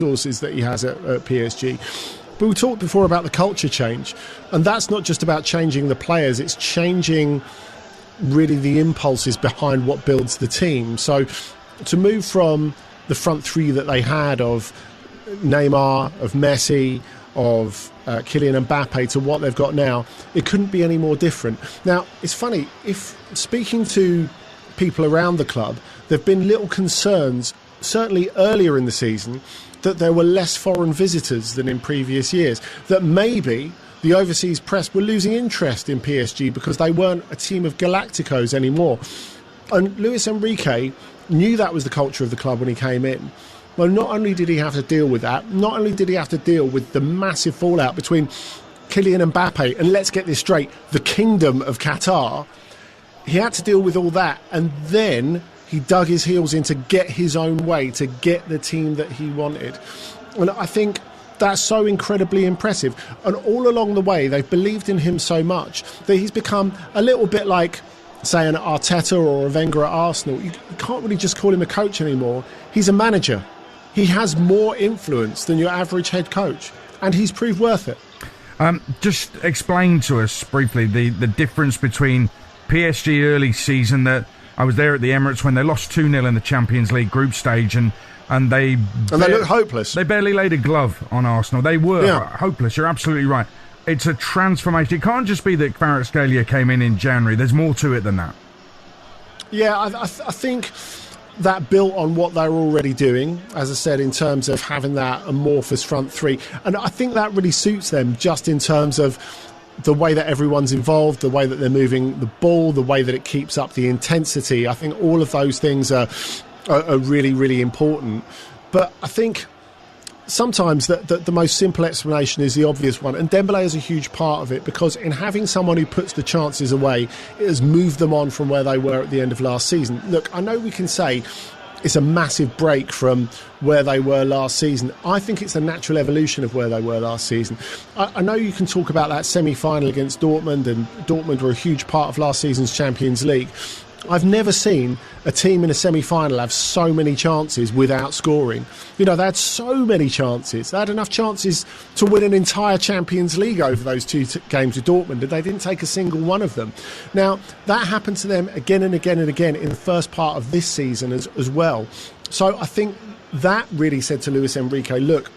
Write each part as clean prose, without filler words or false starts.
resources that he has at PSG. But we talked before about the culture change, and that's not just about changing the players, it's changing really the impulses behind what builds the team. So to move from the front three that they had of Neymar, of Messi, of Kylian Mbappe to what they've got now, it couldn't be any more different. Now, it's funny, if speaking to people around the club, there have been little concerns, certainly earlier in the season, that there were less foreign visitors than in previous years, that maybe the overseas press were losing interest in PSG because they weren't a team of Galacticos anymore. And Luis Enrique knew that was the culture of the club when he came in. Well, not only did he have to deal with that, not only did he have to deal with the massive fallout between Kylian Mbappe and, let's get this straight, the kingdom of Qatar, he had to deal with all that, and then he dug his heels in to get his own way, to get the team that he wanted. And I think that's so incredibly impressive. And all along the way, they've believed in him so much that he's become a little bit like, say, an Arteta or a Wenger at Arsenal. You can't really just call him a coach anymore. He's a manager. He has more influence than your average head coach, and he's proved worth it. Just explain to us briefly the difference between PSG early season, that I was there at the Emirates when they lost 2-0 in the Champions League group stage, and they looked hopeless. They barely laid a glove on Arsenal. They were hopeless. You're absolutely right. It's a transformation. It can't just be that Kvaratskhelia came in January. There's more to it than that. Yeah, I think that built on what they were already doing, as I said, in terms of having that amorphous front three. And I think that really suits them, just in terms of the way that everyone's involved, the way that they're moving the ball, the way that it keeps up the intensity. I think all of those things are really, really important. But I think sometimes the most simple explanation is the obvious one, and Dembélé is a huge part of it, because in having someone who puts the chances away, it has moved them on from where they were at the end of last season. Look, I know we can say it's a massive break from where they were last season. I think it's a natural evolution of where they were last season. I know you can talk about that semi-final against Dortmund, and Dortmund were a huge part of last season's Champions League. I've never seen a team in a semi-final have so many chances without scoring. You know, they had so many chances. They had enough chances to win an entire Champions League over those two games with Dortmund, and they didn't take a single one of them. Now, that happened to them again and again and again in the first part of this season as well. So I think that really said to Luis Enrique, look,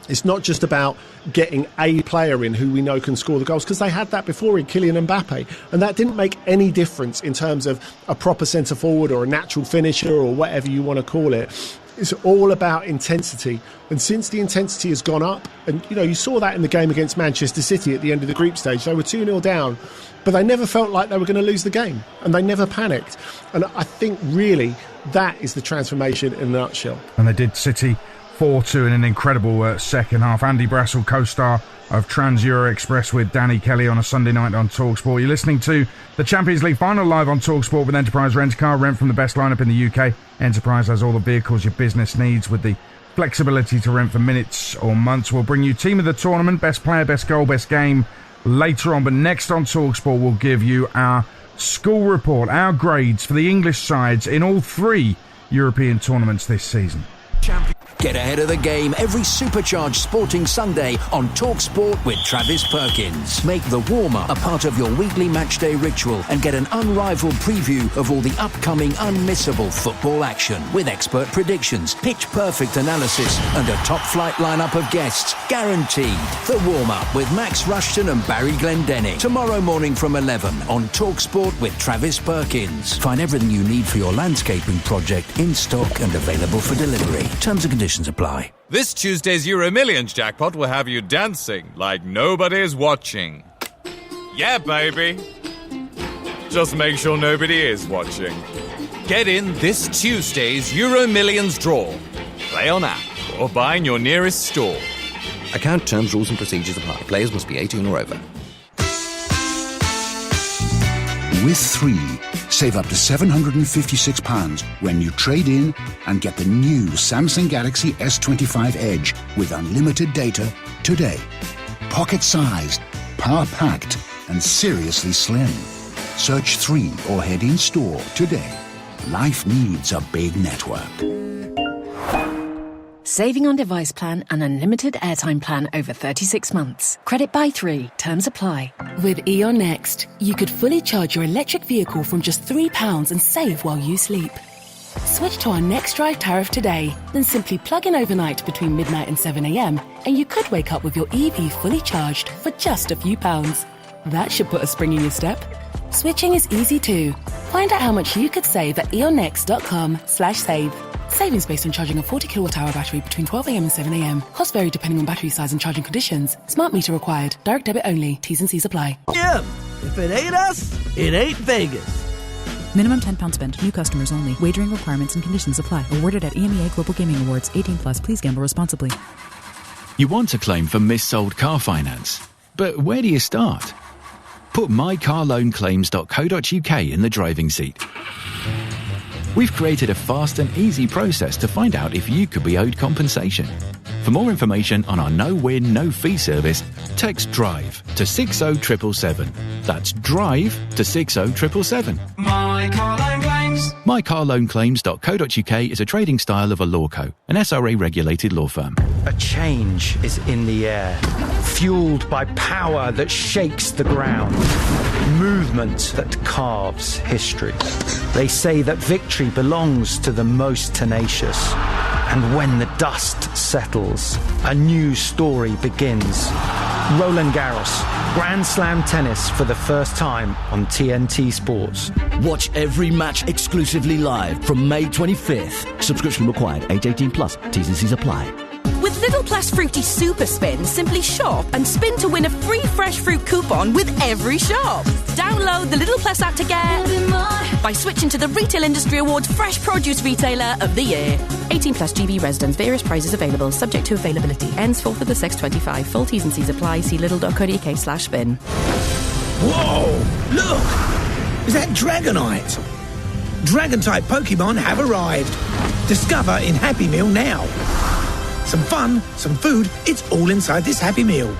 it's not just about getting a player in who we know can score the goals, because they had that before in Kylian Mbappe, and that didn't make any difference in terms of a proper centre forward or a natural finisher or whatever you want to call it. It's all about intensity, and since the intensity has gone up, and you saw that in the game against Manchester City at the end of the group stage, they were 2-0 down, but they never felt like they were going to lose the game, and they never panicked. And I think really that is the transformation in a nutshell. And they did. City 4-2 in an incredible second half. Andy Brassel, co-star of Trans-Euro Express with Danny Kelly on a Sunday night on TalkSport. You're listening to the Champions League final live on TalkSport with Enterprise Rent-A-Car. Rent from the best lineup in the UK. Enterprise has all the vehicles your business needs with the flexibility to rent for minutes or months. We'll bring you team of the tournament, best player, best goal, best game later on. But next on TalkSport, we'll give you our school report, our grades for the English sides in all three European tournaments this season. Get ahead of the game every supercharged sporting Sunday on TalkSport with Travis Perkins. Make the warm-up a part of your weekly matchday ritual and get an unrivaled preview of all the upcoming unmissable football action with expert predictions, pitch-perfect analysis and a top-flight lineup of guests. Guaranteed. The warm-up with Max Rushton and Barry Glendenning. Tomorrow morning from 11 on TalkSport with Travis Perkins. Find everything you need for your landscaping project in stock and available for delivery. Terms and conditions apply. This Tuesday's Euro Millions jackpot will have you dancing like nobody's watching. Yeah, baby. Just make sure nobody is watching. Get in this Tuesday's Euro Millions draw. Play on app or buy in your nearest store. Account terms, rules and procedures apply. Players must be 18 or over. With 3, save up to £756 when you trade in and get the new Samsung Galaxy S25 Edge with unlimited data today. Pocket-sized, power-packed and seriously slim. Search 3 or head in-store today. Life needs a big network. Saving on device plan and unlimited airtime plan over 36 months. Credit by 3. Terms apply. With Eon Next, you could fully charge your electric vehicle from just £3 and save while you sleep. Switch to our Next Drive tariff today, then simply plug in overnight between midnight and 7 a.m, and you could wake up with your EV fully charged for just a few pounds. That should put a spring in your step. Switching is easy too. Find out how much you could save at eonnext.com/save. Savings based on charging a 40 kWh battery between 12 a.m. and 7 a.m. Costs vary depending on battery size and charging conditions. Smart meter required. Direct debit only. T's and C's apply. Yeah, if it ain't us, it ain't Vegas. Minimum £10 spent. New customers only. Wagering requirements and conditions apply. Awarded at EMEA Global Gaming Awards. 18+. Please gamble responsibly. You want to claim for missold car finance, but where do you start? Put mycarloanclaims.co.uk in the driving seat. We've created a fast and easy process to find out if you could be owed compensation. For more information on our no-win, no-fee service, text DRIVE to 60777. That's DRIVE to 60777. My Car Loan Claims. mycarloanclaims.co.uk is a trading style of a lawco, an SRA-regulated law firm. A change is in the air, fueled by power that shakes the ground, movement that carves history. They say that victory belongs to the most tenacious. And when the dust settles, a new story begins. Roland Garros, Grand Slam tennis for the first time on TNT Sports. Watch every match exclusively live from May 25th. Subscription required. Age 18+. T's and C's apply. With Little Plus Fruity Super Spin, simply shop and spin to win a free fresh fruit coupon with every shop. Download the Little Plus app to get by switching to the Retail Industry Awards Fresh Produce Retailer of the Year. 18+ GB residents. Various prizes available. Subject to availability. Ends 4th of the 6/25. Full T's and C's apply. See lidl.co.uk/spin. Whoa! Look! Is that Dragonite? Dragon-type Pokemon have arrived. Discover in Happy Meal now. Some fun, some food, it's all inside this Happy Meal.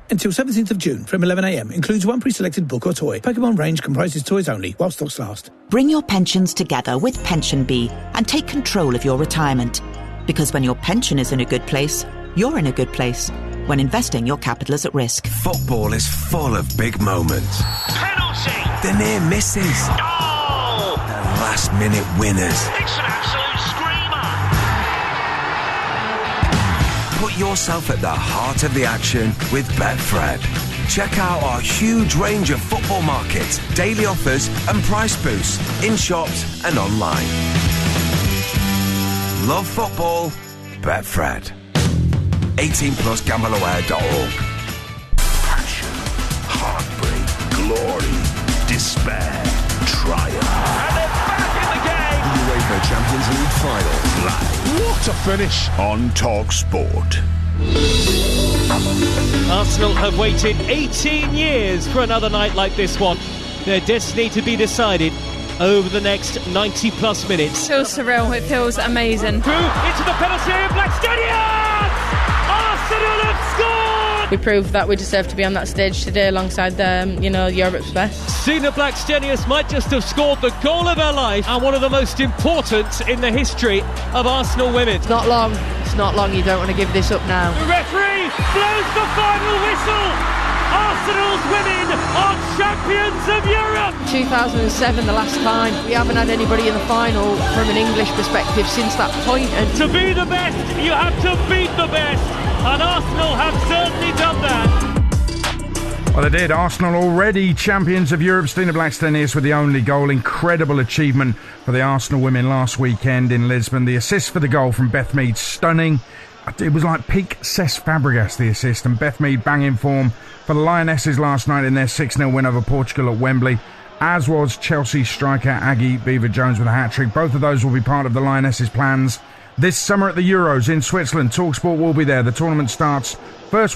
Until 17th of June from 11 a.m. Includes one pre-selected book or toy. Pokemon range comprises toys only while stocks last. Bring your pensions together with Pension Bee and take control of your retirement. Because when your pension is in a good place, you're in a good place. When investing, your capital is at risk. Football is full of big moments. Penalty! The near misses. Oh! The last-minute winners. It's an absolute screamer! Put yourself at the heart of the action with Betfred. Check out our huge range of football markets, daily offers and price boosts in shops and online. Love football? Betfred. 18+ gambleaware.org. Passion, heartbreak, glory, despair, triumph. And they're back in the game! The UEFA Champions League final live. What a finish on TalkSport. Arsenal have waited 18 years for another night like this one. Their destiny to be decided over the next 90+ minutes. It feels surreal, it feels amazing. Through into the penalty area, Blackstenius! Arsenal have scored! We proved that we deserve to be on that stage today alongside Europe's best. Sina Blackstenius might just have scored the goal of her life and one of the most important in the history of Arsenal women. It's not long, you don't want to give this up now. The referee blows the final whistle! Arsenal's women are champions of Europe! 2007, the last time. We haven't had anybody in the final from an English perspective since that point. And to be the best, you have to beat the best. And Arsenal have certainly done that. Well, they did. Arsenal already champions of Europe. Stina Blackstenius with the only goal. Incredible achievement for the Arsenal women last weekend in Lisbon. The assist for the goal from Beth Mead, stunning. It was like peak Cesc Fabregas, the assist, and Beth Mead bang in form for the Lionesses last night in their 6-0 win over Portugal at Wembley, as was Chelsea striker Aggie Beaver-Jones with a hat-trick. Both of those will be part of the Lionesses' plans this summer at the Euros in Switzerland. TalkSport will be there. The tournament starts first week